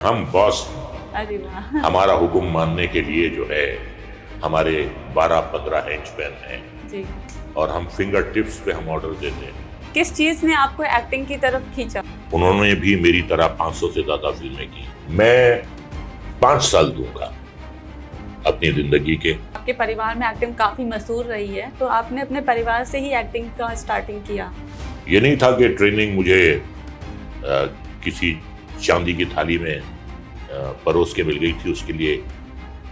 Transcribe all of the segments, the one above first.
हम बॉस अरे वाह। हमारा हुक्म मानने के लिए जो है हमारे 12-15 हैंड्समैन हैं जी। और हम फिंगर टिप्स पे हम ऑर्डर देते हैं। किस चीज ने आपको एक्टिंग की तरफ खींचा? उन्होंने भी मेरी तरह 500 से ज्यादा फिल्में की। मैं 5 साल दूंगा अपनी जिंदगी के। आपके परिवार में एक्टिंग काफी मशहूर रही है, तो आपने अपने परिवार से ही एक्टिंग का स्टार्टिंग किया? ये नहीं था कि ट्रेनिंग मुझे किसी चांदी की थाली में परोस के मिल गई थी। उसके लिए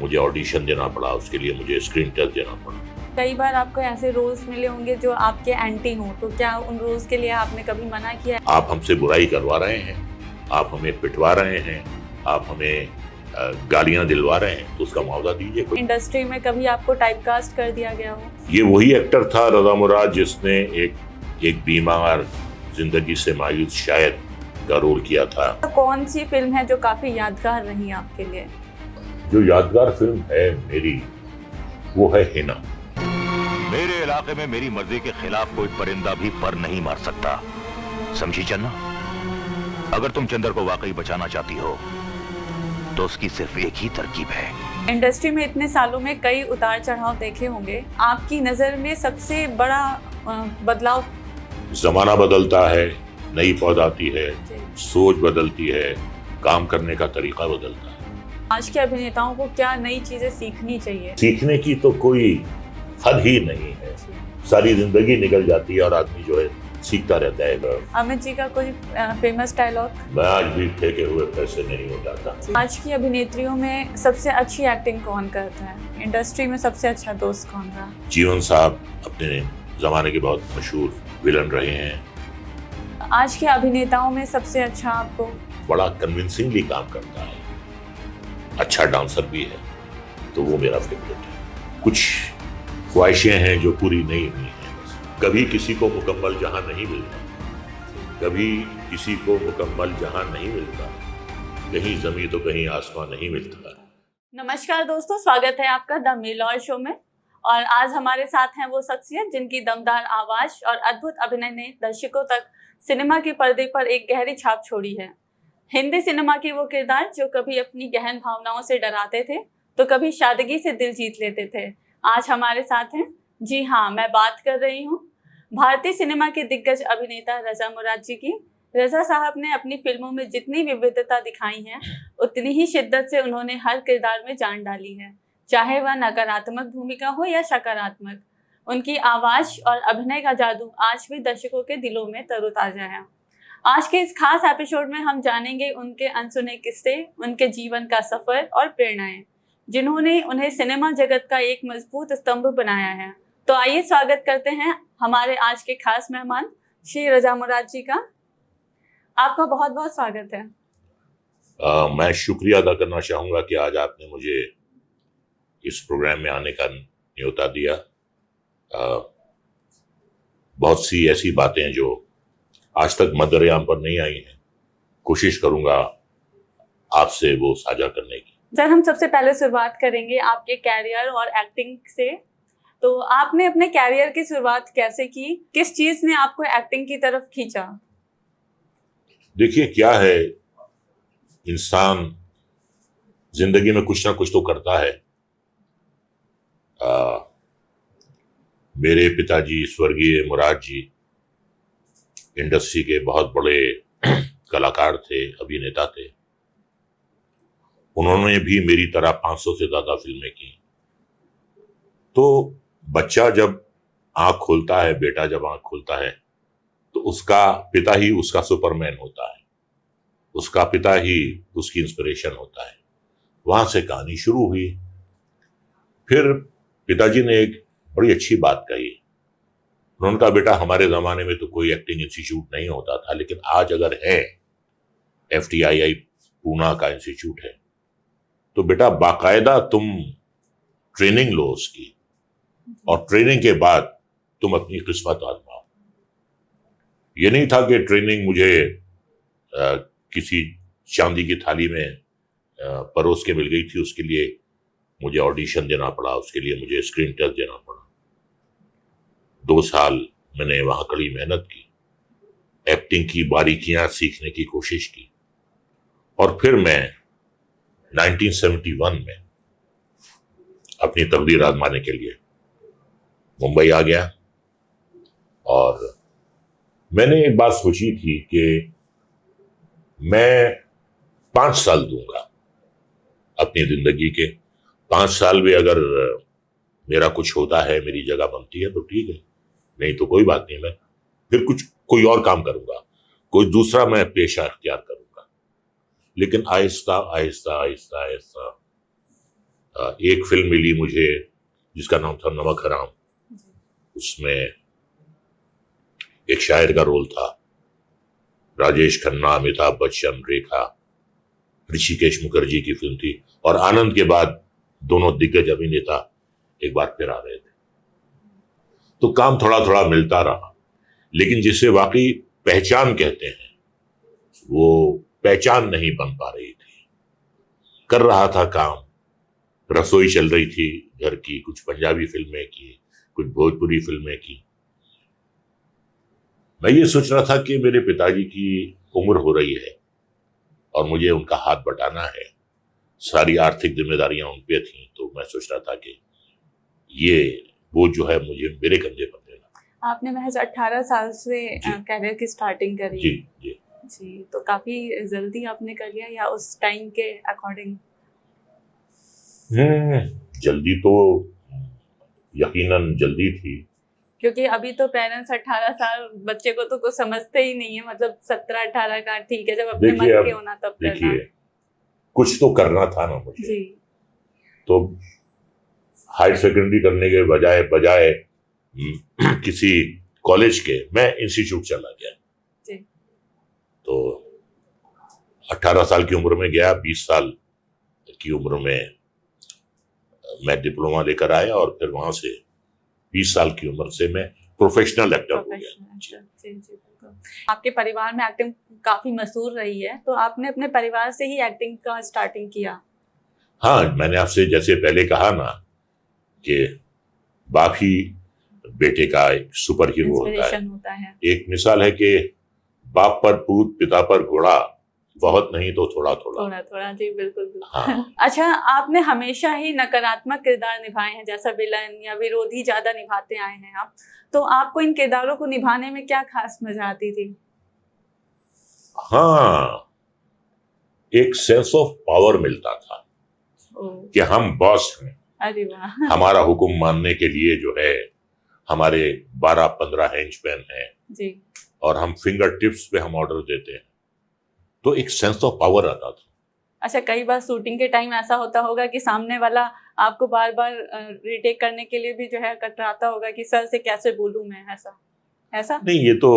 मुझे ऑडिशन देना पड़ा, उसके लिए मुझे स्क्रीन टेस्ट देना पड़ा। कई बार आपको ऐसे रोल्स मिले होंगे जो आपके एंटी हो, तो क्या उन रोल्स के लिए आपने कभी मना किया? आप हमसे बुराई करवा रहे हैं, आप हमें पिटवा रहे हैं, आप हमें गालियां दिलवा रहे हैं, तो उसका मुआवजा दीजिए। कोई इंडस्ट्री में कभी आपको टाइपकास्ट कर दिया गया हो? ये वही एक्टर था रजा मुराद जिसने एक बीमार, जिंदगी से मायूस शायद का रोल किया था। कौन सी फिल्म है जो काफी यादगार रही आपके लिए? जो यादगार फिल्म है मेरी, वो है हिना। मेरे इलाके में मेरी मर्जी के खिलाफ कोई परिंदा भी पर नहीं मार सकता, समझी चन्ना? अगर तुम चंदर को वाकई बचाना चाहती हो तो उसकी सिर्फ एक ही तरकीब है। इंडस्ट्री में इतने सालों में कई उतार चढ़ाव देखे होंगे, आपकी नजर में सबसे बड़ा बदलाव? जमाना बदलता है, नई पौध आती है, सोच बदलती है, काम करने का तरीका बदलता है। आज के अभिनेताओं को क्या नई चीजें सीखनी चाहिए? सीखने की तो कोई हद ही नहीं है, सारी जिंदगी निकल जाती है और आदमी जो है सीखता रहता है। अमित जी का कोई फेमस डायलॉग? मैं आज भी ठेके हुए पैसे नहीं उठाता। आज की अभिनेत्रियों में सबसे अच्छी एक्टिंग कौन करता है? इंडस्ट्री में सबसे अच्छा दोस्त कौन रहा? जीवन साहब अपने जमाने के बहुत मशहूर विलन रहे हैं। आज के अभिनेताओं में सबसे अच्छा आपको? बड़ा कन्विंसिंगली काम करता है, अच्छा डांसर भी है, तो वो मेरा फेवरेट है। कुछ ख्वाहिशें हैं जो पूरी नहीं हुई हैं। कभी किसी को मुकम्मल जहां नहीं मिलता, कभी किसी को मुकम्मल जहां नहीं मिलता, कहीं जमीन तो कहीं आसमान नहीं मिलता। नमस्कार दोस्तों, स्वागत है आपका द मिलॉर शो में। और आज हमारे साथ हैं वो शख्सियत जिनकी दमदार आवाज और अद्भुत अभिनय ने दर्शकों तक सिनेमा के पर्दे पर एक गहरी छाप छोड़ी है। हिंदी सिनेमा के वो किरदार जो कभी अपनी गहन भावनाओं से डराते थे तो कभी सादगी से दिल जीत लेते थे, आज हमारे साथ हैं। जी हाँ, मैं बात कर रही हूँ भारतीय सिनेमा के दिग्गज अभिनेता रजा मुराद जी की। रजा साहब ने अपनी फिल्मों में जितनी विविधता दिखाई है, उतनी ही शिद्दत से उन्होंने हर किरदार में जान डाली है, चाहे वह नकारात्मक भूमिका हो या सकारात्मक। उनकी आवाज और अभिनय का जादू आज भी दर्शकों के दिलों में तरोताजा है। आज के इस खास एपिसोड में हम जानेंगे उनके अनसुने किस्से, उनके जीवन का सफर और प्रेरणाएं, जिन्होंने उन्हें सिनेमा जगत का एक मजबूत स्तंभ बनाया है। तो आइए स्वागत करते हैं हमारे आज के खास मेहमान श्री रजा मुराद जी का। आपका बहुत बहुत स्वागत है। मैं शुक्रिया अदा करना चाहूंगा कि आज आपने मुझे इस प्रोग्राम में आने का न्योता दिया। बहुत सी ऐसी बातें हैं जो आज तक मदरयाम पर नहीं आई हैं, कोशिश करूंगा आपसे वो साझा करने की। सर, हम सबसे पहले शुरुआत करेंगे आपके कैरियर और एक्टिंग से। तो आपने अपने कैरियर की शुरुआत कैसे की? किस चीज ने आपको एक्टिंग की तरफ खींचा? देखिए, क्या है, इंसान जिंदगी में कुछ ना कुछ तो करता है। मेरे पिताजी स्वर्गीय मुराद जी इंडस्ट्री के बहुत बड़े कलाकार थे, अभिनेता थे। उन्होंने भी मेरी तरह 500 से ज्यादा फिल्में की। तो बच्चा जब आंख खोलता है, बेटा जब आंख खोलता है, तो उसका पिता ही उसका सुपरमैन होता है, उसका पिता ही उसकी इंस्पिरेशन होता है। वहां से कहानी शुरू हुई। फिर पिताजी ने एक बड़ी अच्छी बात कही। उन्होंने कहा, बेटा, हमारे जमाने में तो कोई एक्टिंग इंस्टीट्यूट नहीं होता था, लेकिन आज अगर है, FTII पूना का इंस्टीट्यूट है, तो बेटा बाकायदा तुम ट्रेनिंग लो उसकी, और ट्रेनिंग के बाद तुम अपनी किस्मत आजमाओ। ये नहीं था कि ट्रेनिंग मुझे किसी चांदी की थाली में परोस के मिल गई थी। उसके लिए मुझे ऑडिशन देना पड़ा, उसके लिए मुझे स्क्रीन टेस्ट देना पड़ा। 2 साल मैंने वहां कड़ी मेहनत की, एक्टिंग की बारीकियां सीखने की कोशिश की, और फिर मैं 1971 में अपनी तकदीर आजमाने के लिए मुंबई आ गया। और मैंने एक बात सोची थी कि मैं 5 साल दूंगा अपनी जिंदगी के। 5 साल में अगर मेरा कुछ होता है, मेरी जगह बनती है तो ठीक है, नहीं तो कोई बात नहीं, मैं फिर कोई और काम करूंगा, कोई दूसरा मैं पेशा अख्तियार करूंगा। लेकिन आहिस्ता आहिस्ता आहिस्ता आहिस्ता एक फिल्म मिली मुझे जिसका नाम था नमक हराम। उसमें एक शायर का रोल था, राजेश खन्ना, अमिताभ बच्चन, रेखा, ऋषिकेश मुखर्जी की फिल्म थी। और आनंद के बाद दोनों दिग्गज अभिनेता एक बार फिर आ रहे थे, तो काम थोड़ा थोड़ा मिलता रहा। लेकिन जिसे वाकई पहचान कहते हैं वो पहचान नहीं बन पा रही थी। कर रहा था काम, रसोई चल रही थी घर की, कुछ पंजाबी फिल्में की, कुछ भोजपुरी फिल्में की। मैं ये सोच रहा था कि मेरे पिताजी की उम्र हो रही है और मुझे उनका हाथ बटाना है, सारी आर्थिक जिम्मेदारियां उन पे थी, तो मैं सोच रहा था कि ये बोझ जो है मुझे मेरे कंधे पर देना। आपने महज 18 साल से कैरियर की स्टार्टिंग करी। जी जी जी, तो काफी जल्दी आपने कर लिया या उस टाइम के अकॉर्डिंग? जल्दी तो यकीनन जल्दी थी, क्योंकि अभी तो पेरेंट्स 18 साल बच्चे को तो कुछ समझते ही नहीं है, मतलब 17-18 का ठीक है, जब अपने मन के होना तब करना। देखिए कुछ तो करना था ना मुझे जी। तो हायर सेकेंडरी करने के बजाय किसी कॉलेज के मैं इंस्टीट्यूट चला गया। जी। तो 18 साल की उम्र में गया, 20 साल की उम्र में मैं डिप्लोमा लेकर आया और फिर वहां से 20 साल की उम्र से मैं प्रोफेशनल एक्टर हो गया। आपके परिवार में एक्टिंग काफी मशहूर रही है, तो आपने अपने परिवार से ही एक्टिंग का स्टार्टिंग किया? हाँ, मैंने आपसे जैसे पहले कहा ना कि बाप ही बेटे का एक सुपर हीरो होता है। एक मिसाल है कि बाप पर पूत, पिता पर घोड़ा, बहुत नहीं तो थोड़ा थोड़ा। जी बिल्कुल। हाँ। अच्छा, आपने हमेशा ही नकारात्मक किरदार निभाए हैं, जैसा विलन या विरोधी ज्यादा निभाते आए हैं आप, तो आपको इन किरदारों को निभाने में क्या खास मजा आती थी? हाँ, एक सेंस ऑफ पावर मिलता था कि हम बॉस हैं। अरे वाह। हमारा हुक्म मानने के लिए जो है हमारे 12-15 हैंडपैन हैं जी, और हम फिंगर टिप्स पे हम ऑर्डर देते हैं, तो एक सेंस ऑफ पावर आता था। अच्छा, कई बार शूटिंग के टाइम ऐसा होता होगा कि सामने वाला आपको बार बार रीटेक करने के लिए भी जो है कतराता होगा कि सर से कैसे बोलूं मैं, ऐसा नहीं, ये तो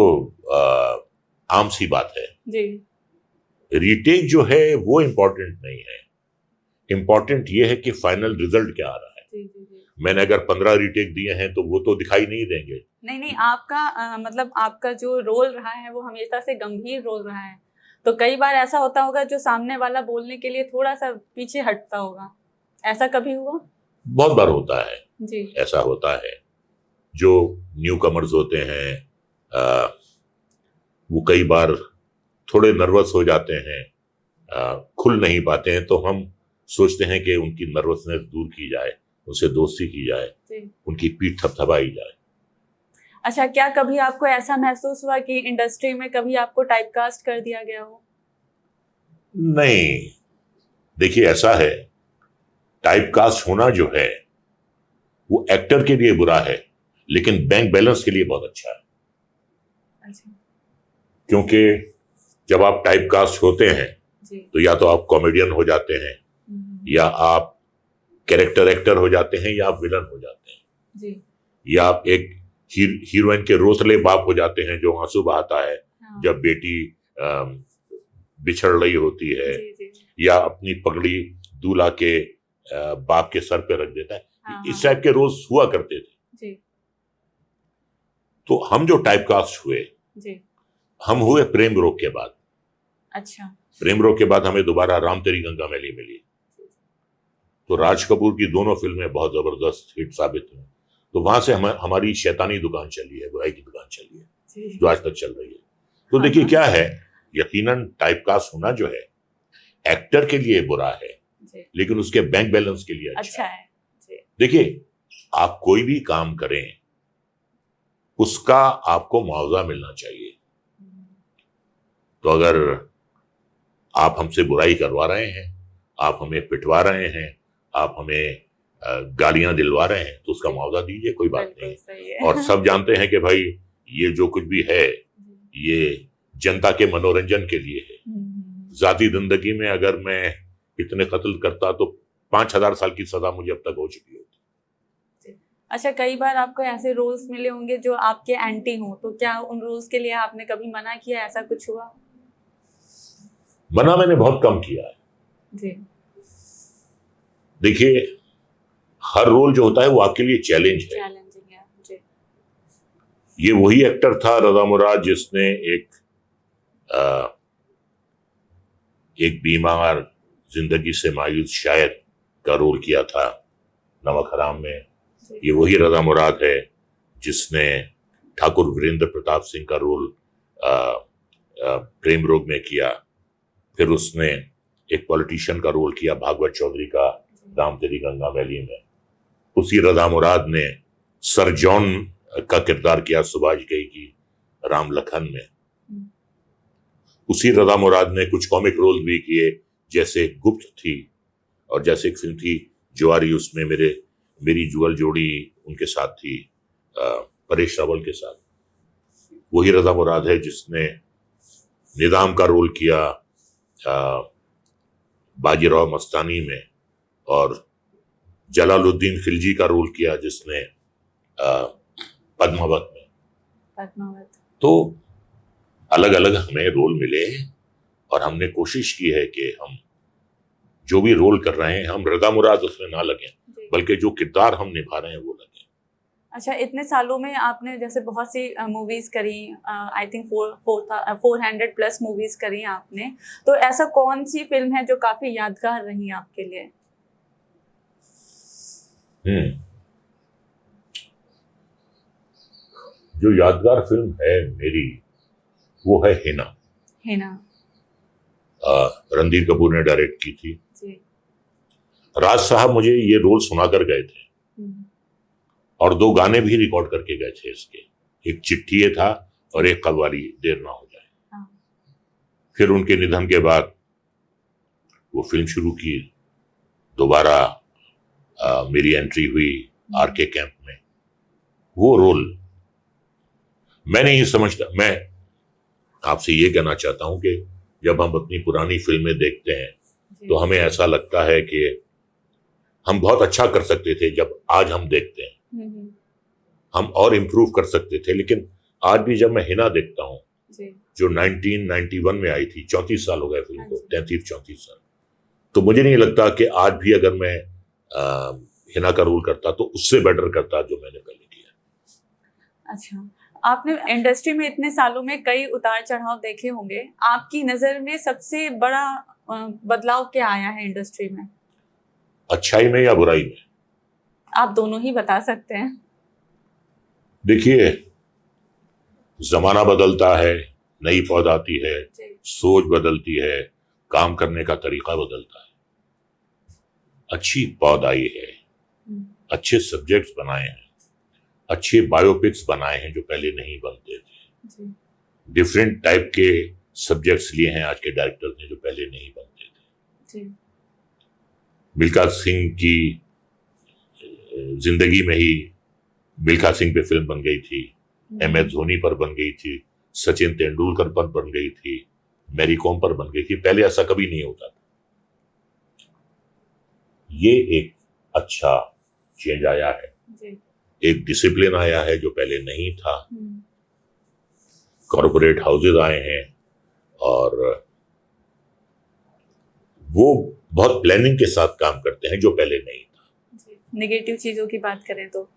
आम सी बात है जी। रीटेक जो है वो इम्पोर्टेंट नहीं है, इम्पोर्टेंट ये है कि फाइनल रिजल्ट क्या आ रहा है। जी जी जी। मैंने अगर 15 रीटेक दिए हैं तो वो तो दिखाई नहीं देंगे। नहीं, आपका मतलब आपका जो रोल रहा है वो हमेशा से गंभीर रोल रहा है, तो कई बार ऐसा होता होगा जो सामने वाला बोलने के लिए थोड़ा सा पीछे हटता होगा, ऐसा कभी हुआ? बहुत बार होता है जी। ऐसा होता है। जो न्यू कमर्स होते हैं वो कई बार थोड़े नर्वस हो जाते हैं, खुल नहीं पाते हैं, तो हम सोचते हैं कि उनकी नर्वसनेस दूर की जाए, उनसे दोस्ती की जाए, उनकी पीठ थपथपाई जाए। अच्छा, क्या कभी आपको ऐसा महसूस हुआ कि इंडस्ट्री में कभी आपको टाइपकास्ट कर दिया गया हो? नहीं, देखिए ऐसा है, टाइपकास्ट होना जो है वो एक्टर के लिए बुरा है, लेकिन बैंक बैलेंस के लिए बहुत अच्छा है। अच्छा। क्योंकि जब आप टाइपकास्ट होते हैं तो या तो आप कॉमेडियन हो जाते हैं, या आप कैरेक्टर एक्टर हो जाते हैं, या आप विलन हो जाते हैं जी। या आप एक हीरोइन के रोसले बाप हो जाते हैं जो आंसू बहाता है जब बेटी बिछड़ रही होती है, या अपनी पगड़ी दूल्हा के बाप के सर पे रख देता है। इस टाइप के रोल्स हुआ करते थे। तो हम जो टाइपकास्ट हुए हम हुए प्रेम रोग के बाद। अच्छा। प्रेम रोग के बाद हमें दोबारा राम तेरी गंगा मैली मिली, तो राज कपूर की दोनों फिल्में बहुत जबरदस्त हिट साबित हुई। तो वहां से हमारी शैतानी दुकान चली है, बुराई की दुकान चली है, जो आज तक चल रही है। तो देखिए क्या है, यकीनन टाइपकास्ट होना जो है एक्टर के लिए बुरा है, जी। लेकिन उसके बैंक बैलेंस के लिए अच्छा है जी। देखिए, आप कोई भी काम करें उसका आपको मुआवजा मिलना चाहिए। तो अगर आप हमसे बुराई करवा रहे हैं, आप हमें पिटवा रहे हैं, आप हमें गालियां दिलवा रहे हैं, तो उसका मुआवजा दीजिए, कोई बात बिल्कुल नहीं। सही है। और सब जानते हैं कि भाई ये जो कुछ भी है ये जनता के मनोरंजन के लिए है। जाती जिंदगी में अगर मैं इतने कत्ल करता तो 5,000 साल की सजा मुझे अब तक हो चुकी होती। अच्छा, कई बार आपको ऐसे रोल्स मिले होंगे जो आपके एंटी हों, तो क्या उन रोल्स के लिए आपने कभी मना किया, ऐसा कुछ हुआ? मना मैंने बहुत कम किया है जी। देखिए, हर रोल जो होता है वो आपके लिए चैलेंज है। चैलेंजिंग है जी। ये वही एक्टर था रजा मुराद जिसने एक बीमार, जिंदगी से मायूस शायर का रोल किया था नमक हराम में। ये वही रजा मुराद है जिसने ठाकुर वीरेंद्र प्रताप सिंह का रोल प्रेम रोग में किया। फिर उसने एक पॉलिटिशियन का रोल किया भागवत चौधरी का राम तेरी गंगा मैली में। उसी रजा मुराद ने सर जॉन का किरदार किया सुभाष घई की राम लखन में। उसी रजा मुराद ने कुछ कॉमिक रोल भी किए, जैसे गुप्त थी और जैसे एक फिल्म थी जुआरी, उसमें मेरी जुगल जोड़ी उनके साथ थी परेश रावल के साथ। वही रजा मुराद है जिसने निजाम का रोल किया बाजीराव मस्तानी में, और जलालुद्दीन खिलजी का रोल किया जिसने पद्मावत में। तो अलग अलग हमें रोल मिले और हमने कोशिश की है कि हम जो भी रोल कर रहे हैं हम रजा मुराद उसमें ना लगें, बल्कि जो किरदार हम निभा रहे हैं वो लगे। अच्छा, इतने सालों में आपने जैसे बहुत सी मूवीज करी, आई थिंक 400 प्लस मूवीज करी आपने, तो ऐसा कौन सी फिल्म है जो काफी यादगार रही आपके लिए? जो यादगार फिल्म है मेरी वो है हिना। रणधीर कपूर ने डायरेक्ट की थी जी। राज साहब मुझे ये रोल सुना कर गए थे और 2 गाने भी रिकॉर्ड करके गए थे इसके। एक चिट्ठी था और एक कव्वाली देर ना हो जाए। फिर उनके निधन के बाद वो फिल्म शुरू की, दोबारा मेरी एंट्री हुई आरके कैंप में। वो रोल मैं नहीं समझता। मैं आपसे ये कहना चाहता हूं कि जब हम अपनी पुरानी फिल्में देखते हैं तो हमें ऐसा लगता है कि हम बहुत अच्छा कर सकते थे। जब आज हम देखते हैं हम और इम्प्रूव कर सकते थे, लेकिन आज भी जब मैं हिना देखता हूं जो 1991 में आई थी, 34 साल हो गए फिल्म को, 33-34 साल, तो मुझे नहीं लगता कि आज भी अगर मैं हिना का रोल करता तो उससे बेटर करता जो मैंने पहले किया। अच्छा, आपने इंडस्ट्री में इतने सालों में कई उतार चढ़ाव देखे होंगे, आपकी नजर में सबसे बड़ा बदलाव क्या आया है इंडस्ट्री में? अच्छाई में या बुराई में? आप दोनों ही बता सकते हैं। देखिए, जमाना बदलता है, नई पौध आती है, सोच बदलती है, काम करने का तरीका बदलता है। अच्छी पौध आई है, अच्छे सब्जेक्ट्स बनाए हैं, अच्छे बायोपिक्स बनाए हैं जो पहले नहीं बनते थे। डिफरेंट टाइप के सब्जेक्ट्स लिए हैं आज के डायरेक्टर्स ने जो पहले नहीं बनते थे। मिल्खा सिंह की जिंदगी में ही मिल्खा सिंह पे फिल्म बन गई थी, MS धोनी पर बन गई थी, सचिन तेंदुलकर पर बन गई थी, मैरी कॉम पर बन गई थी। पहले ऐसा कभी नहीं होता था। ये एक अच्छा चेंज आया है, एक डिसिप्लिन आया है जो पहले नहीं था। कॉर्पोरेट हाउसेज आए हैं और वो बहुत प्लानिंग के साथ काम करते हैं जो पहले नहीं था। नेगेटिव चीजों की बात करें तो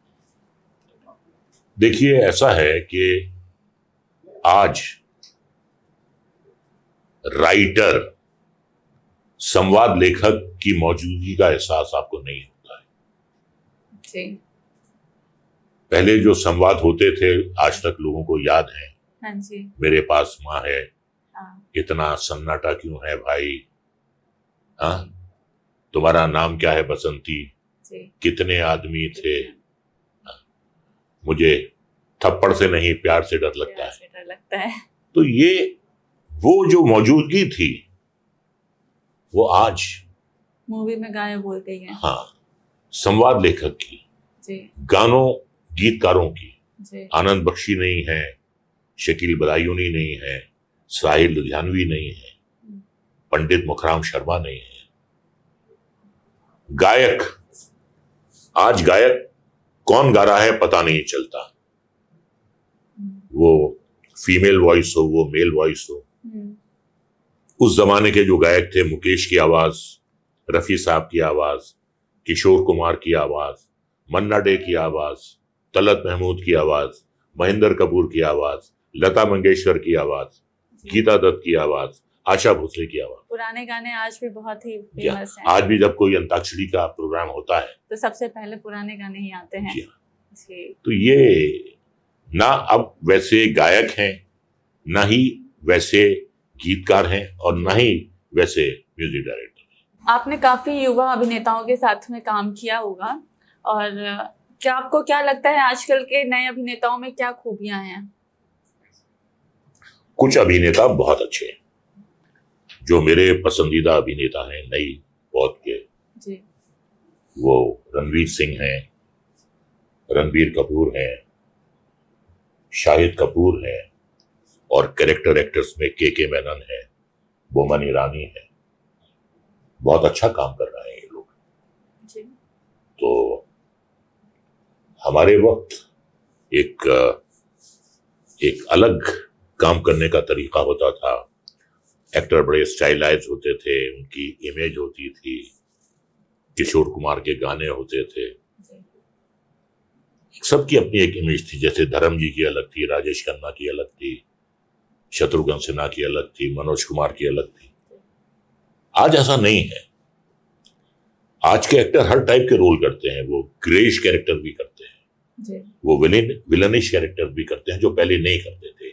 देखिए, ऐसा है कि आज राइटर, संवाद लेखक की मौजूदगी का एहसास आपको नहीं होता है। जी। पहले जो संवाद होते थे आज तक लोगों को याद है। हाँ जी। मेरे पास माँ है, हाँ। इतना सन्नाटा क्यों है भाई, हाँ, तुम्हारा नाम क्या है बसंती, जी कितने आदमी थे, मुझे थप्पड़ से नहीं प्यार से डर लगता प्यार है। से डर लगता है। तो ये वो जो मौजूदगी थी वो आज, मूवी में गायब हो गई है। हाँ, संवाद लेखक की, जी गानों गीतकारों की, जी आनंद बख्शी नहीं है, शकील बदायूनी नहीं है, साहिल लुधियानवी नहीं है, पंडित मुखराम शर्मा नहीं है। गायक, आज गायक कौन गा रहा है पता नहीं चलता, वो फीमेल वॉइस हो, वो मेल वॉइस हो। उस जमाने के जो गायक थे, मुकेश की आवाज, रफी साहब की आवाज, किशोर कुमार की आवाज, मन्ना डे की आवाज, तलत महमूद की आवाज, महेंद्र कपूर की आवाज, लता मंगेशकर की आवाज, गीता दत्त की आवाज, आशा भोसले की आवाज। पुराने गाने आज भी बहुत ही जी हाँ, फेमस हैं। आज भी जब कोई अंताक्षरी का प्रोग्राम होता है तो सबसे पहले पुराने गाने ही आते हैं। जी हाँ, जी तो ये ना अब वैसे गायक हैं, ना ही वैसे गीतकार हैं, और ना ही वैसे म्यूजिक डायरेक्टर। आपने काफी युवा अभिनेताओं के साथ में काम किया होगा, और क्या आपको क्या लगता है आजकल के नए अभिनेताओं में क्या खूबियां हैं? कुछ अभिनेता बहुत अच्छे हैं, जो मेरे पसंदीदा अभिनेता हैं नई बहुत के, जी वो रणवीर सिंह हैं, रणबीर कपूर हैं, शाहिद कपूर हैं, और कैरेक्टर एक्टर्स में के मेनन है, बोमन ईरानी है। बहुत अच्छा काम कर रहे हैं ये लोग। जी तो हमारे वक्त एक अलग काम करने का तरीका होता था। एक्टर बड़े स्टाइलाइज होते थे, उनकी इमेज होती थी, किशोर कुमार के गाने होते थे, जी सबकी अपनी एक इमेज थी। जैसे धर्म जी की अलग थी, राजेश खन्ना की अलग थी, शत्रुघ्न सिन्हा की अलग थी, मनोज कुमार की अलग थी। आज ऐसा नहीं है। आज के एक्टर हर टाइप के रोल करते हैं। वो ग्रेश कैरेक्टर भी करते हैं, जी वो विलनिश कैरेक्टर भी करते हैं, जो पहले नहीं करते थे।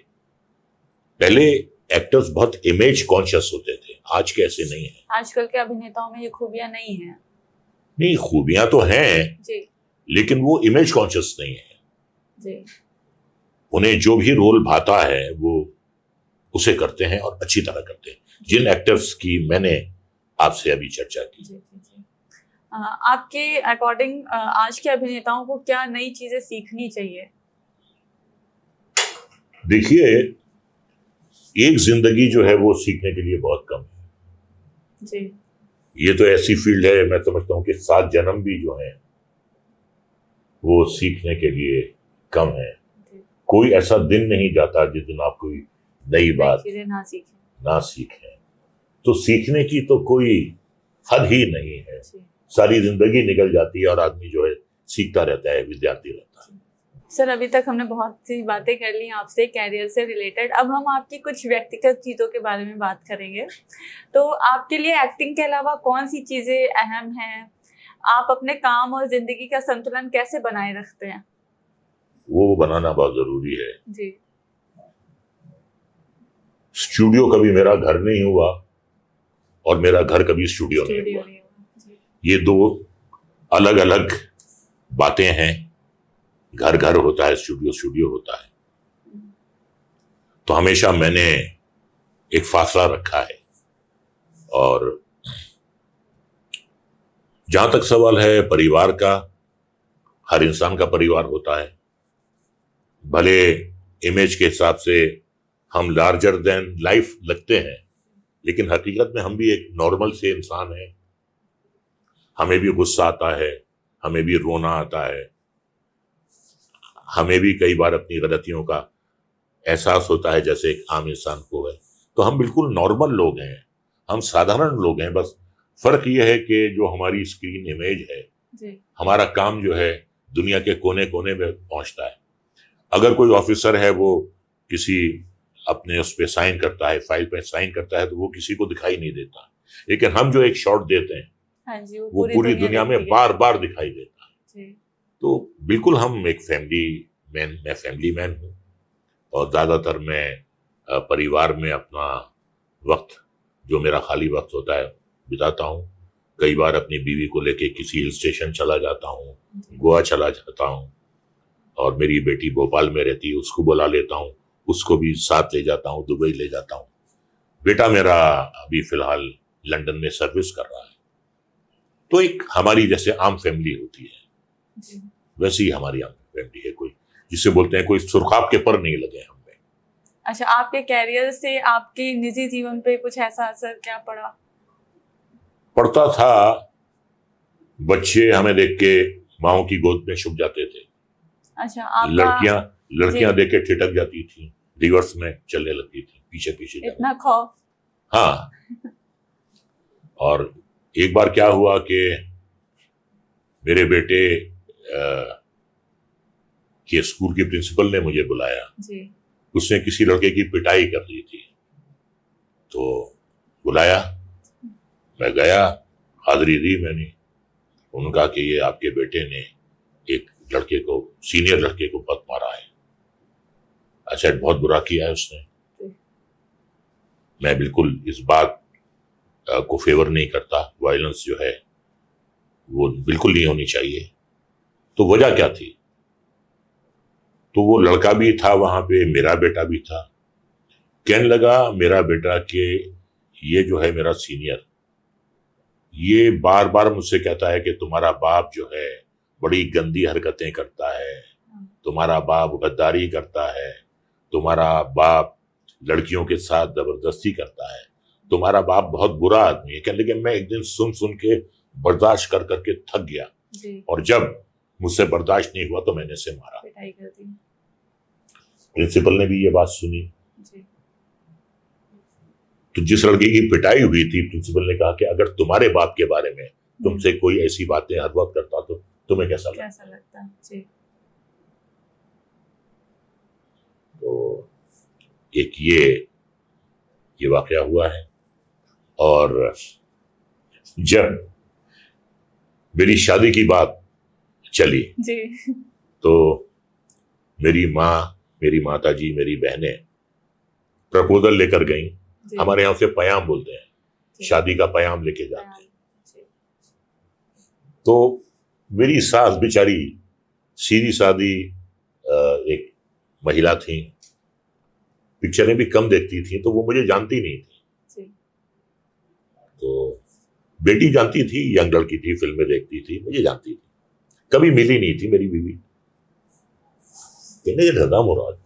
पहले एक्टर्स बहुत इमेज कॉन्शियस होते थे, आज के ऐसे नहीं है। आजकल के अभिनेताओं में ये खूबियां नहीं हैं। नहीं, खूबियां तो हैं, जी लेकिन वो इमेज कॉन्शियस नहीं है। जी उन्हें जो भी रोल भाता है वो उसे करते हैं, और अच्छी तरह करते हैं। जिन एक्टर्स की मैंने आपसे अभी चर्चा की, जी जी जी आपके अकॉर्डिंग आज के अभिनेताओं को क्या नई चीजें सीखनी चाहिए? देखिए, एक जिंदगी जो है वो सीखने के लिए बहुत कम है। जी ये तो ऐसी फील्ड है, मैं समझता हूँ कि 7 जन्म भी जो है वो सीखने के लिए कम है। जी कोई ऐसा दिन नहीं जाता जिस दिन आप कोई नई बात चीजें ना सीखें। ना सीखें। तो सीखने की तो कोई हद ही नहीं है। जी सारी जिंदगी निकल जाती है और आदमी जो है सीखता रहता है, विद्यार्थी रहता है। सर, अभी तक हमने बहुत सी बातें कर ली आपसे कैरियर से रिलेटेड। अब हम आपकी कुछ व्यक्तिगत चीज़ों के बारे में बात करेंगे। तो आपके लिए एक्टिंग के अलावा कौन सी चीज़ें अहम हैं? आप अपने काम और जिंदगी का संतुलन कैसे बनाए रखते हैं? वो बनाना बहुत जरूरी है। जी स्टूडियो कभी मेरा घर नहीं हुआ, और मेरा घर कभी स्टूडियो नहीं स्टूडियो हुआ। नहीं हुआ। जी ये दो अलग अलग बातें हैं। घर घर होता है, स्टूडियो स्टूडियो होता है। तो हमेशा मैंने एक फासला रखा है। और जहां तक सवाल है परिवार का, हर इंसान का परिवार होता है। भले इमेज के हिसाब से हम लार्जर देन लाइफ लगते हैं, लेकिन हकीकत में हम भी एक नॉर्मल से इंसान हैं। हमें भी गुस्सा आता है, हमें भी रोना आता है, हमें भी कई बार अपनी गलतियों का एहसास होता है जैसे एक आम इंसान को है। तो हम बिल्कुल नॉर्मल लोग हैं, हम साधारण लोग हैं। बस फर्क यह है कि जो हमारी स्क्रीन इमेज है, जी हमारा काम जो है दुनिया के कोने कोने में पहुंचता है। अगर कोई ऑफिसर है, वो किसी अपने उस पर साइन करता है, फाइल पे साइन करता है, तो वो किसी को दिखाई नहीं देता। लेकिन हम जो एक शॉट देते हैं, हाँ जी, वो पूरी दुनिया में देखती है। बार बार दिखाई देता है। जी तो बिल्कुल हम एक मैं फैमिली मैन हूँ, और ज़्यादातर मैं परिवार में अपना वक्त, जो मेरा खाली वक्त होता है, बिताता हूँ। कई बार अपनी बीवी को लेके किसी हिल स्टेशन चला जाता हूँ, गोवा चला जाता हूँ, और मेरी बेटी भोपाल में रहती है, उसको बुला लेता हूँ, उसको भी साथ ले जाता हूँ, दुबई ले जाता हूँ। बेटा मेरा अभी फिलहाल लंदन में सर्विस कर रहा है। तो एक हमारी जैसे आम फैमिली होती है, वैसी ही हमारी आम फैमिली है। कोई जिसे बोलते हैं कोई सुरखाब के पर नहीं लगे हम में। अच्छा, आपके कैरियर से आपके निजी जीवन पे कुछ ऐसा असर क्या पड़ा? पड़ता था, बच्चे हमें देख के माओ की गोद में छुप जाते थे। अच्छा, आपका लड़कियां देख के ठिठक जाती थी, रिवर्स में चलने लगती थी, पीछे पीछे इतना खौफ? हाँ। और एक बार क्या हुआ कि मेरे बेटे के स्कूल की प्रिंसिपल ने मुझे बुलाया जी। उसने किसी लड़के की पिटाई कर दी थी, तो बुलाया, मैं गया, हाजिरी दी मैंने। उन्होंने कहा कि ये आपके बेटे ने एक लड़के को, सीनियर लड़के को बहुत मारा है। अच्छा, बहुत बुरा किया है उसने। मैं बिल्कुल इस बात को फेवर नहीं करता, वायलेंस जो है वो बिल्कुल नहीं होनी चाहिए। तो वजह क्या थी? तो वो लड़का भी था वहां पे, मेरा बेटा भी था। कहने लगा मेरा बेटा कि ये जो है मेरा सीनियर, ये बार बार मुझसे कहता है कि तुम्हारा बाप जो है बड़ी गंदी हरकतें करता है, तुम्हारा बाप गद्दारी करता है, तुम्हारा बाप लड़कियों के साथ जबरदस्ती करता है, तुम्हारा बाप बहुत बुरा आदमी है। कहने लगे मैं एक दिन सुन सुन के बर्दाश्त कर करके थक गया जी। और जब मुझसे बर्दाश्त नहीं हुआ तो मैंने इसे मारा। पिटाई कर दी। प्रिंसिपल ने भी ये बात सुनी। जी। तो जिस लड़के की पिटाई हुई थी, प्रिंसिपल ने कहा कि अगर तुम्हारे बाप के बारे में तुमसे कोई ऐसी बातें हर वक्त करता तो तुम्हें कैसा लगता? जी। तो एक ये वाकया हुआ है। और जब मेरी शादी की बात चली जी। तो मेरी माँ, मेरी माताजी, मेरी बहनें प्रपोजल लेकर गईं। हमारे यहाँ से पयाम बोलते हैं, शादी का पयाम लेके जाते हैं। तो मेरी सास बेचारी सीधी सादी एक महिला थी, पिक्चरें भी कम देखती थी, तो वो मुझे जानती नहीं थी। तो बेटी जानती थी, यंग लड़की थी, फिल्में देखती थी, मुझे जानती थी, कभी मिली नहीं थी मेरी बीवी। कहने लगा रज़ा मुराद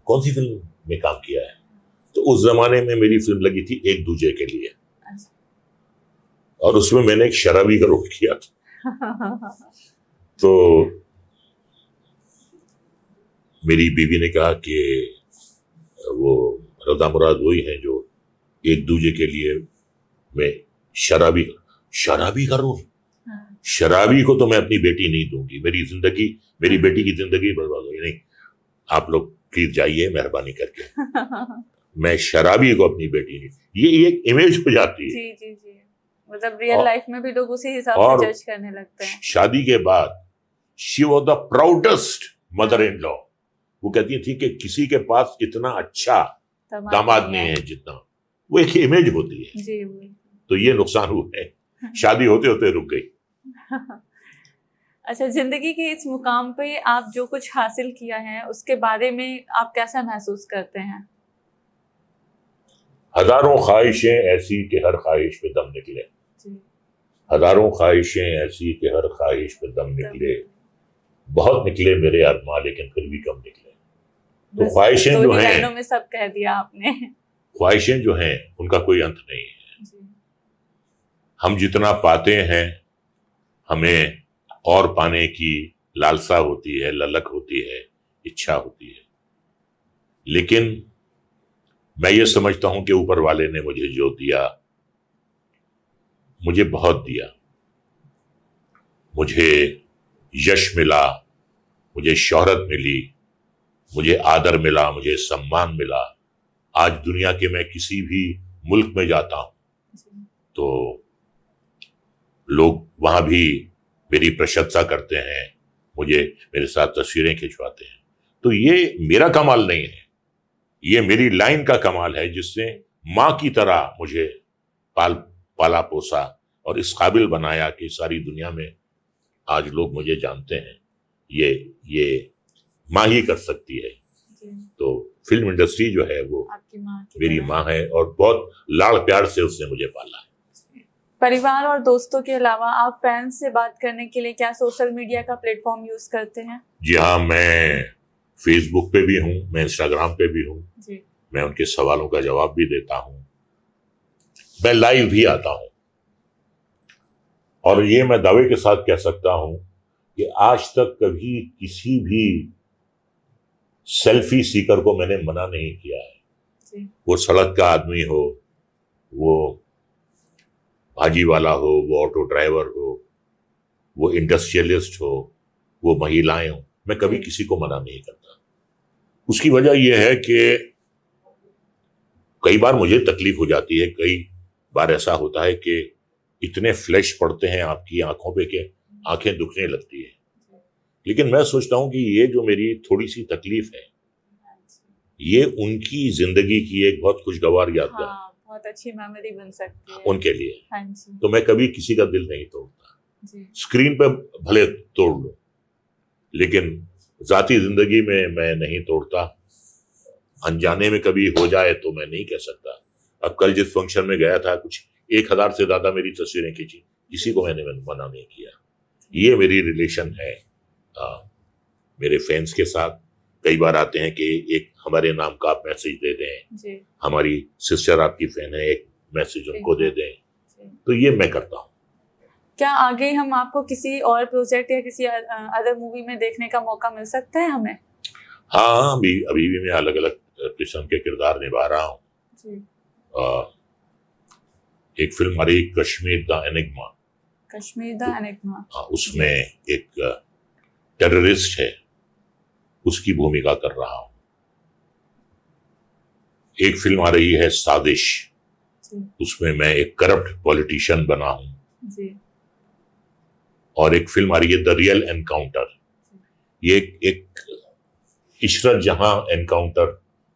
कौन सी फिल्म में काम किया है? तो उस जमाने में मेरी फिल्म लगी थी एक दूजे के लिए, और उसमें मैंने एक शराबी का रोल किया था। तो मेरी बीवी ने कहा कि वो रज़ा मुराद वही है जो एक दूजे के लिए मैं शराबी का रोल। शराबी को तो मैं अपनी बेटी नहीं दूंगी, मेरी बेटी की जिंदगी बर्बाद होगी। नहीं, आप लोग प्लीज जाइए मेहरबानी करके। मैं शराबी को अपनी बेटी नहीं, ये एक इमेज हो जाती है। जी जी जी। मतलब रियल लाइफ में भी लोग उसी हिसाब से जज करने लगते हैं। शादी के बाद she was the proudest mother in law. वो कहती थी कि किसी के पास इतना अच्छा दामाद नहीं है जितना, वो एक इमेज होती है। जी। तो ये नुकसान हुआ है, शादी होते होते रुक गई। अच्छा, जिंदगी के इस मुकाम पे आप जो कुछ हासिल किया है उसके बारे में आप कैसा महसूस करते हैं? हजारों ख्वाहिशें ऐसी कि हर ख्वाहिश पे दम निकले। हजारों ख्वाहिशें ऐसी कि हर ख्वाहिश पे दम निकले। बहुत निकले मेरे अरमा लेकिन फिर भी कम निकले। तो ख्वाहिशें जो हैं, में सब कह दिया आपने। ख्वाहिशें जो हैं उनका कोई अंत नहीं है। हम जितना पाते हैं हमें और पाने की लालसा होती है, ललक होती है, इच्छा होती है। लेकिन मैं ये समझता हूं कि ऊपर वाले ने मुझे जो दिया, मुझे बहुत दिया। मुझे यश मिला, मुझे शोहरत मिली, मुझे आदर मिला, मुझे सम्मान मिला। आज दुनिया के मैं किसी भी मुल्क में जाता हूं तो लोग वहां भी मेरी प्रशंसा करते हैं, मुझे मेरे साथ तस्वीरें खिंचवाते हैं। तो ये मेरा कमाल नहीं है, ये मेरी लाइन का कमाल है जिसने माँ की तरह मुझे पाला पोसा, और इस काबिल बनाया कि सारी दुनिया में आज लोग मुझे जानते हैं, ये माँ ही कर सकती है। तो फिल्म इंडस्ट्री जो है वो आपकी माँ मेरी माँ है और बहुत लाड़ प्यार से उसने मुझे पाला है। परिवार और दोस्तों के अलावा आप फैंस से बात करने के लिए क्या सोशल मीडिया का प्लेटफॉर्म यूज करते हैं? जी हाँ, मैं फेसबुक पे भी हूँ, मैं इंस्टाग्राम पे भी हूँ, मैं उनके सवालों का जवाब भी देता हूँ, मैं लाइव भी आता हूँ। और ये मैं दावे के साथ कह सकता हूँ कि आज तक कभी किसी भी सेल्फी सीकर को मैंने मना नहीं किया है। वो सड़क का आदमी हो, वो भाजी वाला हो, वो ऑटो ड्राइवर हो, वो इंडस्ट्रियलिस्ट हो, वो महिलाएं हो, मैं कभी किसी को मना नहीं करता। उसकी वजह यह है कि कई बार मुझे तकलीफ हो जाती है, कई बार ऐसा होता है कि इतने फ्लैश पड़ते हैं आपकी आंखों पे कि आंखें दुखने लगती है। लेकिन मैं सोचता हूं कि ये जो मेरी थोड़ी सी तकलीफ है, ये उनकी जिंदगी की एक बहुत खुशगवार यादगार, बहुत अच्छी मेमोरी बन सकती है उनके लिए। तो मैं कभी किसी का दिल नहीं तोड़ता। स्क्रीन पे भले तोड़ लो, लेकिन जाती जिंदगी में मैं नहीं तोड़ता। अनजाने में कभी हो जाए तो मैं नहीं कह सकता। अब कल जिस फंक्शन में गया था, कुछ 1000 से ज्यादा मेरी तस्वीरें खींची, किसी को मैंने मना नहीं किया। ये मेरी रिलेशन है मेरे फैंस के साथ। कई बार आते हैं कि एक हमारे नाम का आप मैसेज दे दें, हमारी सिस्टर आपकी फैन है, एक मैसेज उनको दे दें, तो ये मैं करता हूँ। क्या आगे हम आपको किसी और प्रोजेक्ट या किसी अदर मूवी में देखने का मौका मिल सकता है हमें? हाँ, अभी भी मैं अलग अलग किस्म के किरदार निभा रहा हूँ। एक फिल्म आ रही Kashmir the enigma. Kashmir the enigma, उसमें एक टेररिस्ट है, उसकी भूमिका कर रहा हूँ। एक फिल्म आ रही है साजिश, उसमें मैं एक करप्ट पॉलिटिशियन बना हूँ। और एक फिल्म आ रही है द रियल एनकाउंटर, ये एक इशरत जहां एनकाउंटर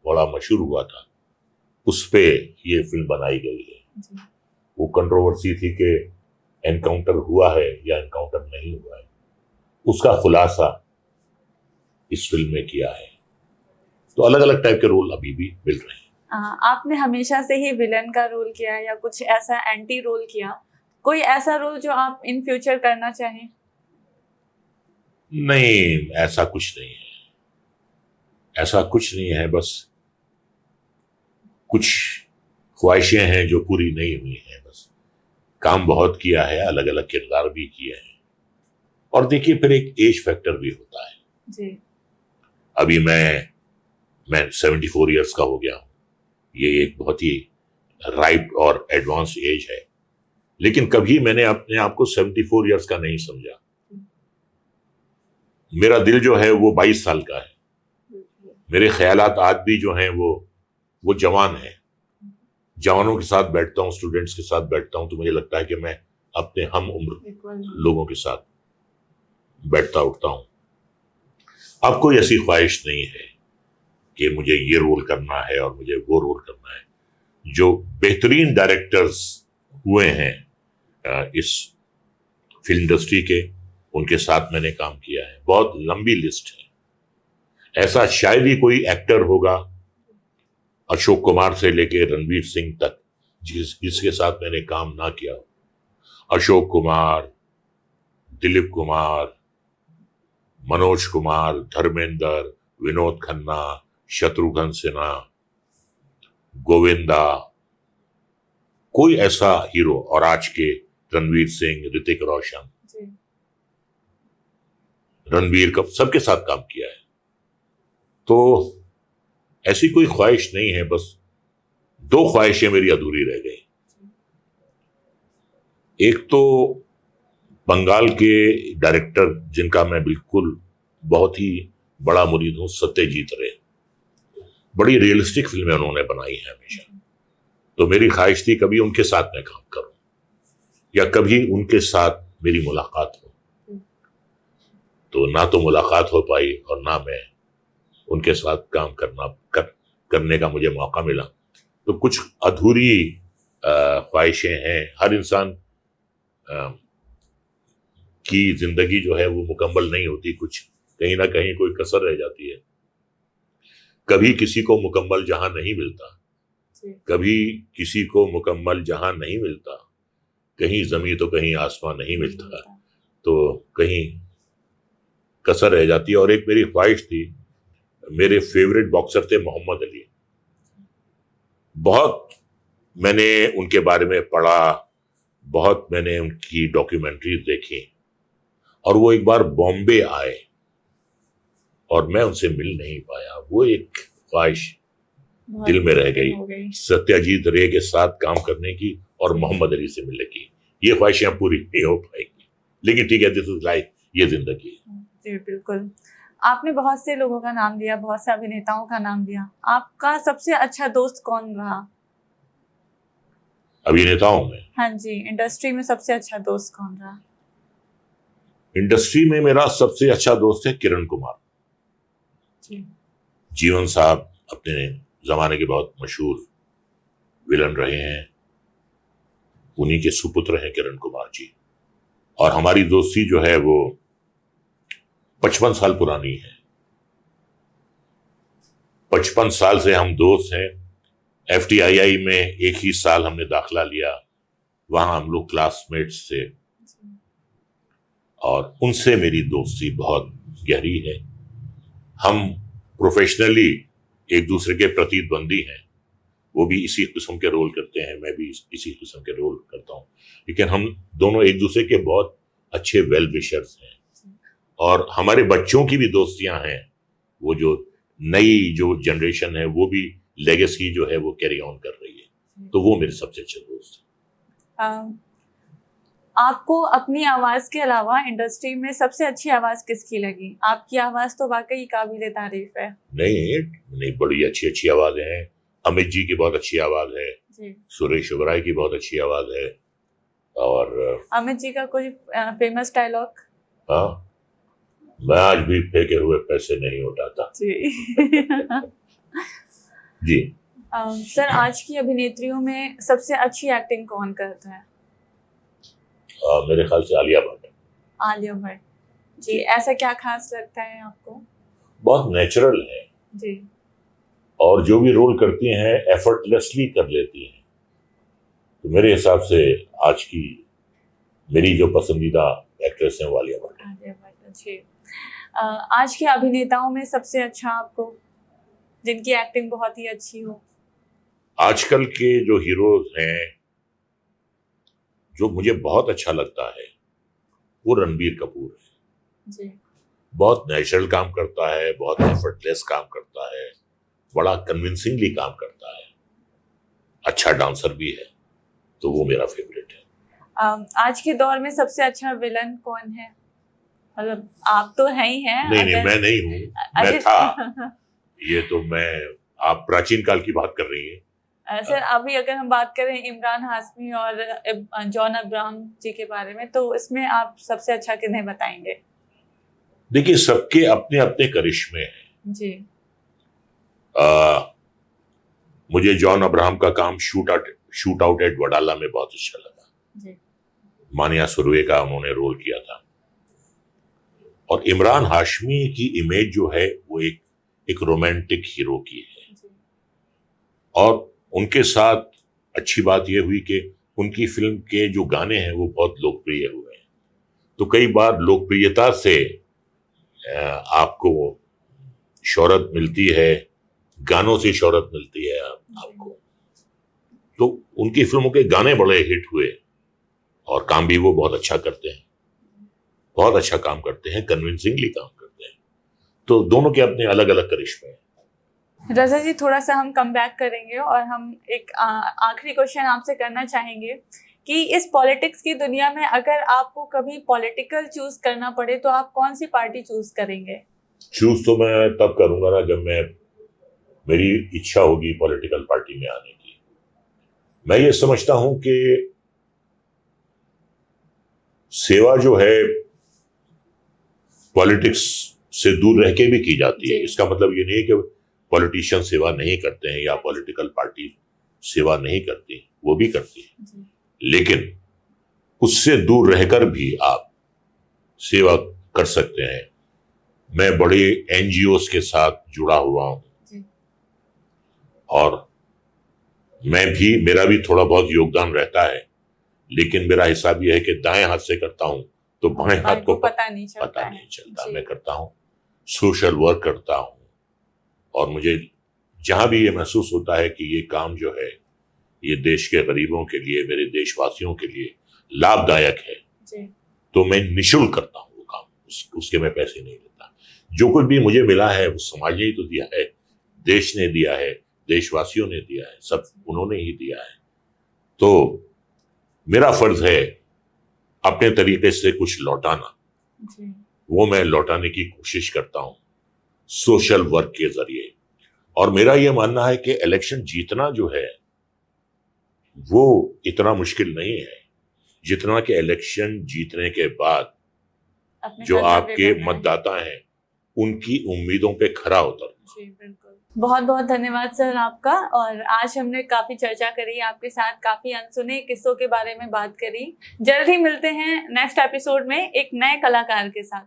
बड़ा मशहूर हुआ था, उस पे ये फिल्म बनाई गई है। वो कंट्रोवर्सी थी कि एनकाउंटर हुआ है या एनकाउंटर नहीं हुआ है, उसका खुलासा इस फिल्म में किया है। तो अलग अलग टाइप के रोल अभी भी मिल रहे हैं। आपने हमेशा से ही विलन का रोल किया है या कुछ ऐसा एंटी रोल किया? कोई ऐसा रोल जो आप इन फ्यूचर करना चाहें? नहीं, ऐसा कुछ नहीं है, ऐसा कुछ नहीं है। बस कुछ ख्वाहिशें हैं जो पूरी नहीं हुई हैं। बस काम बहुत किया है, अलग अलग किरदार भी किए हैं। और देखिए, फिर एक एज फैक्टर भी होता है जी। अभी मैं 74 इयर्स का हो गया हूँ। ये एक बहुत ही राइप और एडवांस एज है, लेकिन कभी मैंने अपने आप को 74 इयर्स का नहीं समझा। मेरा दिल जो है वो 22 साल का है। मेरे ख्यालात आज भी जो हैं वो जवान हैं। जवानों के साथ बैठता हूँ, स्टूडेंट्स के साथ बैठता हूँ, तो मुझे लगता है कि मैं अपने हम उम्र लोगों के साथ बैठता उठता हूँ। अब कोई ऐसी ख्वाहिश नहीं है कि मुझे ये रोल करना है और मुझे वो रोल करना है। जो बेहतरीन डायरेक्टर्स हुए हैं इस फिल्म इंडस्ट्री के, उनके साथ मैंने काम किया है। बहुत लंबी लिस्ट है। ऐसा शायद ही कोई एक्टर होगा, अशोक कुमार से लेके रणवीर सिंह तक, जिसके साथ मैंने काम ना किया हो। अशोक कुमार, दिलीप कुमार, मनोज कुमार, धर्मेंद्र, विनोद खन्ना, शत्रुघ्न सिन्हा, गोविंदा, कोई ऐसा हीरो, और आज के रणवीर सिंह, ऋतिक रोशन, रणबीर कपूर, सबके साथ काम किया है। तो ऐसी कोई ख्वाहिश नहीं है। बस 2 ख्वाहिशें मेरी अधूरी रह गई। एक तो बंगाल के डायरेक्टर जिनका मैं बिल्कुल बहुत ही बड़ा मुरीद हूं, सत्यजीत रे। बड़ी रियलिस्टिक फिल्में उन्होंने बनाई हैं हमेशा। तो मेरी ख्वाहिश थी कभी उनके साथ मैं काम करूं या कभी उनके साथ मेरी मुलाकात हो। तो ना तो मुलाकात हो पाई और ना मैं उनके साथ काम करने का मुझे मौका मिला। तो कुछ अधूरी ख्वाहिशें हैं। हर इंसान की जिंदगी जो है वो मुकम्मल नहीं होती, कुछ कहीं ना कहीं कोई कसर रह जाती है। कभी किसी को मुकम्मल जहां नहीं मिलता, कभी किसी को मुकम्मल जहां नहीं मिलता, कहीं जमीन तो कहीं आसमान नहीं मिलता, तो कहीं कसर रह जाती है। और एक मेरी ख्वाहिश थी, मेरे फेवरेट बॉक्सर थे मोहम्मद अली। बहुत मैंने उनके बारे में पढ़ा, बहुत मैंने उनकी डॉक्यूमेंट्रीज देखी, और वो एक बार बॉम्बे आए और मैं उनसे मिल नहीं पाया। वो एक ख्वाहिश दिल में रह गई, सत्यजीत रे के साथ काम करने की और मोहम्मद अली से मिलने की। ये ख्वाहिशें पूरी नहीं हो पाएगी, लेकिन ठीक है, दिस इज लाइफ, ये जिंदगी है। जी बिल्कुल। आपने बहुत से लोगों का नाम लिया, बहुत से अभिनेताओं का नाम लिया, आपका सबसे अच्छा दोस्त कौन रहा? अभिनेताओं में? हाँ जी, इंडस्ट्री में सबसे अच्छा दोस्त कौन रहा? इंडस्ट्री में मेरा सबसे अच्छा दोस्त है किरण कुमार जी। जीवन साहब अपने जमाने के बहुत मशहूर विलन रहे हैं, उन्हीं के सुपुत्र हैं किरण कुमार जी। और हमारी दोस्ती जो है वो 55 साल पुरानी है। 55 साल से हम दोस्त हैं। FTII में एक ही साल हमने दाखिला लिया, वहां हम लोग क्लासमेट्स थे, और उनसे मेरी दोस्ती बहुत गहरी है। हम प्रोफेशनली एक दूसरे के प्रतिद्वंदी हैं, वो भी इसी किस्म के रोल करते हैं, मैं भी इसी किस्म के रोल करता हूं, लेकिन हम दोनों एक दूसरे के बहुत अच्छे वेल विशर्स हैं। और हमारे बच्चों की भी दोस्तियां हैं, वो जो नई जो जनरेशन है वो भी लेगेसी जो है वो कैरी ऑन कर रही है, तो वो मेरे सबसे अच्छे दोस्त हैं। आपको अपनी आवाज के अलावा इंडस्ट्री में सबसे अच्छी आवाज किसकी लगी? आपकी आवाज तो वाकई काबिले तारीफ है। नहीं, बड़ी अच्छी अच्छी आवाजें हैं। अमित जी की बहुत अच्छी आवाज है जी। सुरेश ओबराय की बहुत अच्छी आवाज है। और अमित जी का कोई फेमस डायलॉग? हाँ, मैं आज भी फेंके हुए पैसे नहीं उठाता। जी। जी। सर, आज की अभिनेत्रियों में सबसे अच्छी एक्टिंग कौन करता है? मेरे ख्याल से आलिया भट्ट। आलिया भट्ट जी। ऐसा क्या खास लगता है आपको? बहुत नेचुरल है जी। और जो भी रोल करती हैं एफर्टलेसली कर लेती हैं। तो मेरे हिसाब से आज की मेरी जो पसंदीदा एक्ट्रेस है वो आलिया भट्ट। आलिया भट्ट जी। आज के अभिनेताओं में सबसे अच्छा आपको, जिनकी एक्टिंग बहुत ही अच्छी हो? आजकल के जो हीरोज हैं, जो मुझे बहुत अच्छा लगता है वो रणबीर कपूर है जी। बहुत नेचुरल काम करता है, बहुत एफर्टलेस काम करता है, बड़ा कन्विंसिंगली काम करता है, अच्छा डांसर भी है, तो वो मेरा फेवरेट है। आज के दौर में सबसे अच्छा विलन कौन है? मतलब आप तो हैं ही हैं। नहीं, मैं नहीं हूँ, मैं था। ये तो आप प्राचीन काल की बात कर रही हैं। सर, अभी अगर हम बात करें इमरान हाशमी और जॉन अब्राहम जी के बारे में, तो इसमें आप सबसे अच्छा किन्हें बताएंगे? देखिए, सबके अपने अपने करिश्मे हैं जी। मुझे जॉन अब्राहम का काम शूट आउट एट वडाला में बहुत अच्छा लगा जी। मानिया सुरवे का उन्होंने रोल किया था। और इमरान हाशमी की इमेज जो है वो एक रोमांटिक हीरो की है जी। और उनके साथ अच्छी बात यह हुई कि उनकी फिल्म के जो गाने हैं वो बहुत लोकप्रिय हुए हैं। तो कई बार लोकप्रियता से आपको शोहरत मिलती है, गानों से शोहरत मिलती है आपको। तो उनकी फिल्मों के गाने बड़े हिट हुए और काम भी वो बहुत अच्छा करते हैं, बहुत अच्छा काम करते हैं, कन्विंसिंगली काम करते हैं। तो दोनों के अपने अलग अलग करिश्मे हैं। रजा जी, थोड़ा सा हम कम बैक करेंगे और हम एक आखिरी क्वेश्चन आपसे करना चाहेंगे कि इस पॉलिटिक्स की दुनिया में अगर आपको कभी पॉलिटिकल चूज करना पड़े तो आप कौन सी पार्टी चूज करेंगे? चूज तो मैं तब करूंगा ना जब मेरी इच्छा होगी पॉलिटिकल पार्टी में आने की। मैं ये समझता हूं कि सेवा जो है पॉलिटिक्स से दूर रह के भी की जाती है। इसका मतलब ये नहीं है कि पॉलिटिशियन सेवा नहीं करते हैं या पॉलिटिकल पार्टी सेवा नहीं करती, वो भी करती है। लेकिन उससे दूर रहकर भी आप सेवा कर सकते हैं। मैं बड़े एनजीओस के साथ जुड़ा हुआ हूं जी। और मेरा भी थोड़ा बहुत योगदान रहता है, लेकिन मेरा हिसाब यह है कि दाएं हाथ से करता हूं तो बाएं हाथ को पता नहीं चलता पता नहीं चलता। जी। मैं करता हूं, सोशल वर्क करता हूं, और मुझे जहां भी ये महसूस होता है कि ये काम जो है ये देश के गरीबों के लिए, मेरे देशवासियों के लिए लाभदायक है, जी। तो मैं निःशुल्क करता हूँ वो काम। उसके मैं पैसे नहीं लेता। जो कुछ भी मुझे मिला है वो समाज ने ही तो दिया है, देश ने दिया है, देशवासियों ने दिया है, सब उन्होंने ही दिया है। तो मेरा फर्ज है अपने तरीके से कुछ लौटाना। जी। वो मैं लौटाने की कोशिश करता हूँ सोशल वर्क के जरिए। और मेरा ये मानना है कि इलेक्शन जीतना जो है वो इतना मुश्किल नहीं है जितना कि इलेक्शन जीतने के बाद अपने जो कर्तव्य आपके करना है। मतदाता हैं उनकी उम्मीदों पे खरा उतरना। जी बिल्कुल। बहुत बहुत धन्यवाद सर आपका। और आज हमने काफी चर्चा करी आपके साथ, काफी अनसुने किस्सों के बारे में बात करी। जल्द ही मिलते हैं नेक्स्ट एपिसोड में एक नए कलाकार के साथ।